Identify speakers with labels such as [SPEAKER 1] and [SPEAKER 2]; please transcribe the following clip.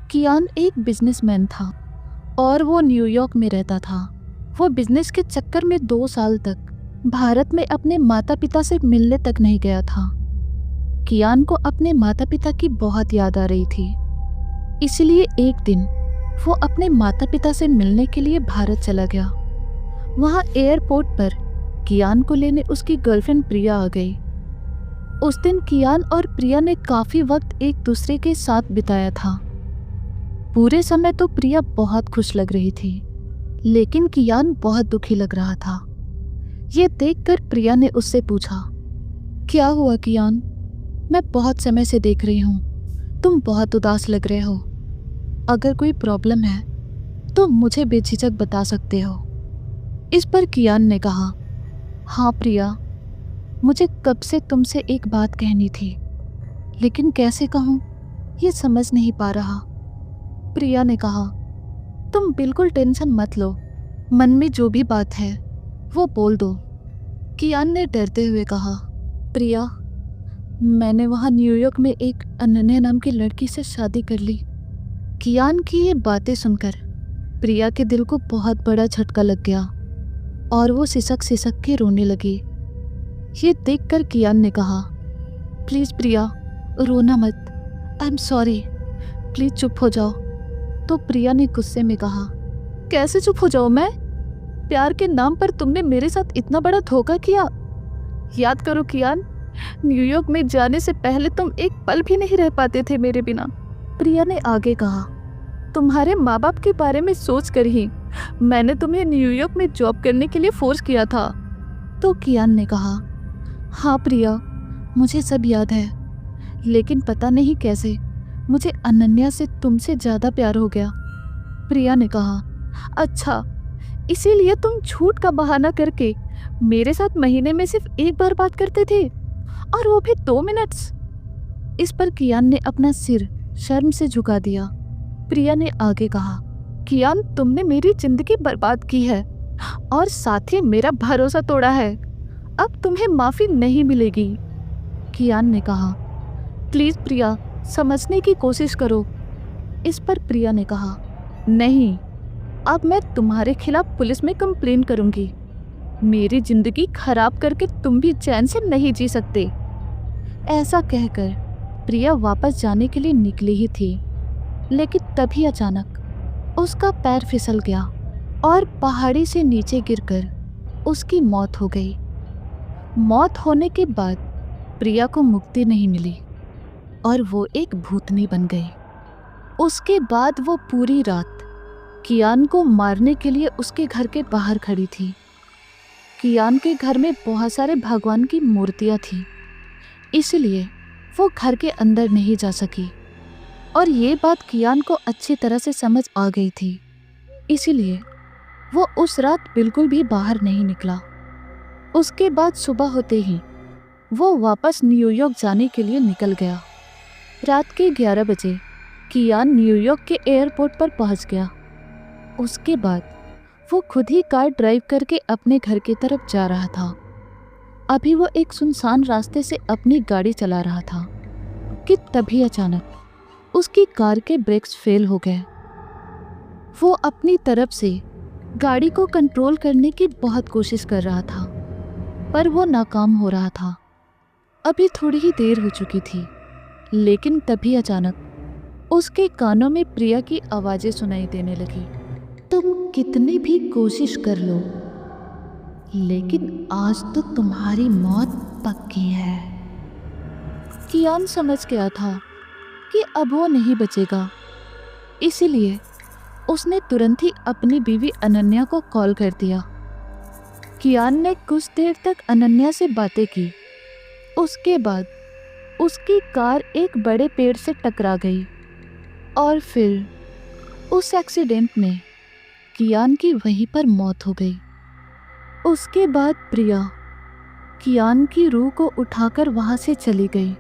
[SPEAKER 1] कियान एक बिजनेसमैन था और वो न्यूयॉर्क में रहता था। वो बिजनेस के चक्कर में 2 साल तक भारत में अपने माता पिता से मिलने तक नहीं गया था। कियान को अपने माता पिता की बहुत याद आ रही थी, इसलिए एक दिन वो अपने माता पिता से मिलने के लिए भारत चला गया। वहाँ एयरपोर्ट पर कियान को लेने उसकी गर्लफ्रेंड प्रिया आ गई। उस दिन कियान और प्रिया ने काफी वक्त एक दूसरे के साथ बिताया था। पूरे समय तो प्रिया बहुत खुश लग रही थी, लेकिन कियान बहुत दुखी लग रहा था। ये देखकर प्रिया ने उससे पूछा, क्या हुआ कियान? मैं बहुत समय से देख रही हूँ, तुम बहुत उदास लग रहे हो। अगर कोई प्रॉब्लम है तो मुझे बेझिझक बता सकते हो। इस पर कियान ने कहा, हाँ प्रिया, मुझे कब से तुमसे एक बात कहनी थी, लेकिन कैसे कहूँ ये समझ नहीं पा रहा। प्रिया ने कहा, तुम बिल्कुल टेंशन मत लो, मन में जो भी बात है वो बोल दो। कियान ने डरते हुए कहा, प्रिया, मैंने वहाँ न्यूयॉर्क में एक अनन्या नाम की लड़की से शादी कर ली। कियान की ये बातें सुनकर प्रिया के दिल को बहुत बड़ा झटका लग गया और वो सिसक सिसक के रोने लगी। ये देखकर कियान ने कहा, प्लीज प्रिया, रोना मत, आई एम सॉरी, प्लीज चुप हो जाओ। तो प्रिया ने गुस्से में कहा, कैसे चुप हो जाऊं मैं? प्यार के नाम पर तुमने मेरे साथ इतना बड़ा धोखा किया। याद करो कियान, न्यूयॉर्क में जाने से पहले तुम एक पल भी नहीं रह पाते थे मेरे बिना। प्रिया ने आगे कहा, तुम्हारे माँ बाप के बारे में सोच कर ही मैंने तुम्हें न्यूयॉर्क में जॉब करने के लिए फोर्स किया था। तो कियान ने कहा, हाँ प्रिया, मुझे सब याद है, लेकिन पता नहीं कैसे मुझे अनन्या से तुमसे ज़्यादा प्यार हो गया। प्रिया ने कहा, अच्छा, इसीलिए तुम झूठ का बहाना करके मेरे साथ महीने में सिर्फ एक बार बात करते थे, और वो भी 2 मिनट्स। इस पर कियान ने अपना सिर शर्म से झुका दिया। प्रिया ने आगे कहा, कियान, तुमने मेरी जिंदगी बर्बाद की है और साथ ही मेरा भरोसा तोड़ा है। अब तुम्हें माफी नहीं मिलेगी। कियान ने कहा, प्लीज प्रिया, समझने की कोशिश करो। इस पर प्रिया ने कहा, नहीं, अब मैं तुम्हारे खिलाफ पुलिस में कंप्लेन करूंगी। मेरी जिंदगी खराब करके तुम भी चैन से नहीं जी सकते। ऐसा कहकर प्रिया वापस जाने के लिए निकली ही थी, लेकिन तभी अचानक उसका पैर फिसल गया और पहाड़ी से नीचे गिरकर उसकी मौत हो गई। मौत होने के बाद प्रिया को मुक्ति नहीं मिली और वो एक भूतनी बन गई। उसके बाद वो पूरी रात कियान को मारने के लिए उसके घर के बाहर खड़ी थी। कियान के घर में बहुत सारे भगवान की मूर्तियां थीं, इसलिए वो घर के अंदर नहीं जा सकी और ये बात कियान को अच्छी तरह से समझ आ गई थी, इसीलिए वो उस रात बिल्कुल भी बाहर नहीं निकला। उसके बाद सुबह होते ही वो वापस न्यूयॉर्क जाने के लिए निकल गया। रात के 11 बजे कियान न्यूयॉर्क के एयरपोर्ट पर पहुंच गया। उसके बाद वो खुद ही कार ड्राइव करके अपने घर की तरफ जा रहा था। अभी वो एक सुनसान रास्ते से अपनी गाड़ी चला रहा था कि तभी अचानक उसकी कार के ब्रेक्स फेल हो गए। वो अपनी तरफ से गाड़ी को कंट्रोल करने की बहुत कोशिश कर रहा था, पर वो नाकाम हो रहा था। अभी थोड़ी ही देर हो चुकी थी, लेकिन तभी अचानक उसके कानों में प्रिया की आवाज़ें सुनाई देने लगी। तुम कितनी भी कोशिश कर लो, लेकिन आज तो तुम्हारी मौत पक्की है। कियान समझ गया था कि अब वो नहीं बचेगा, इसीलिए उसने तुरंत ही अपनी बीवी अनन्या को कॉल कर दिया। कियान ने कुछ देर तक अनन्या से बातें की। उसके बाद उसकी कार एक बड़े पेड़ से टकरा गई और फिर उस एक्सीडेंट में कियान की वहीं पर मौत हो गई। उसके बाद प्रिया कियान की रूह को उठाकर वहां से चली गई।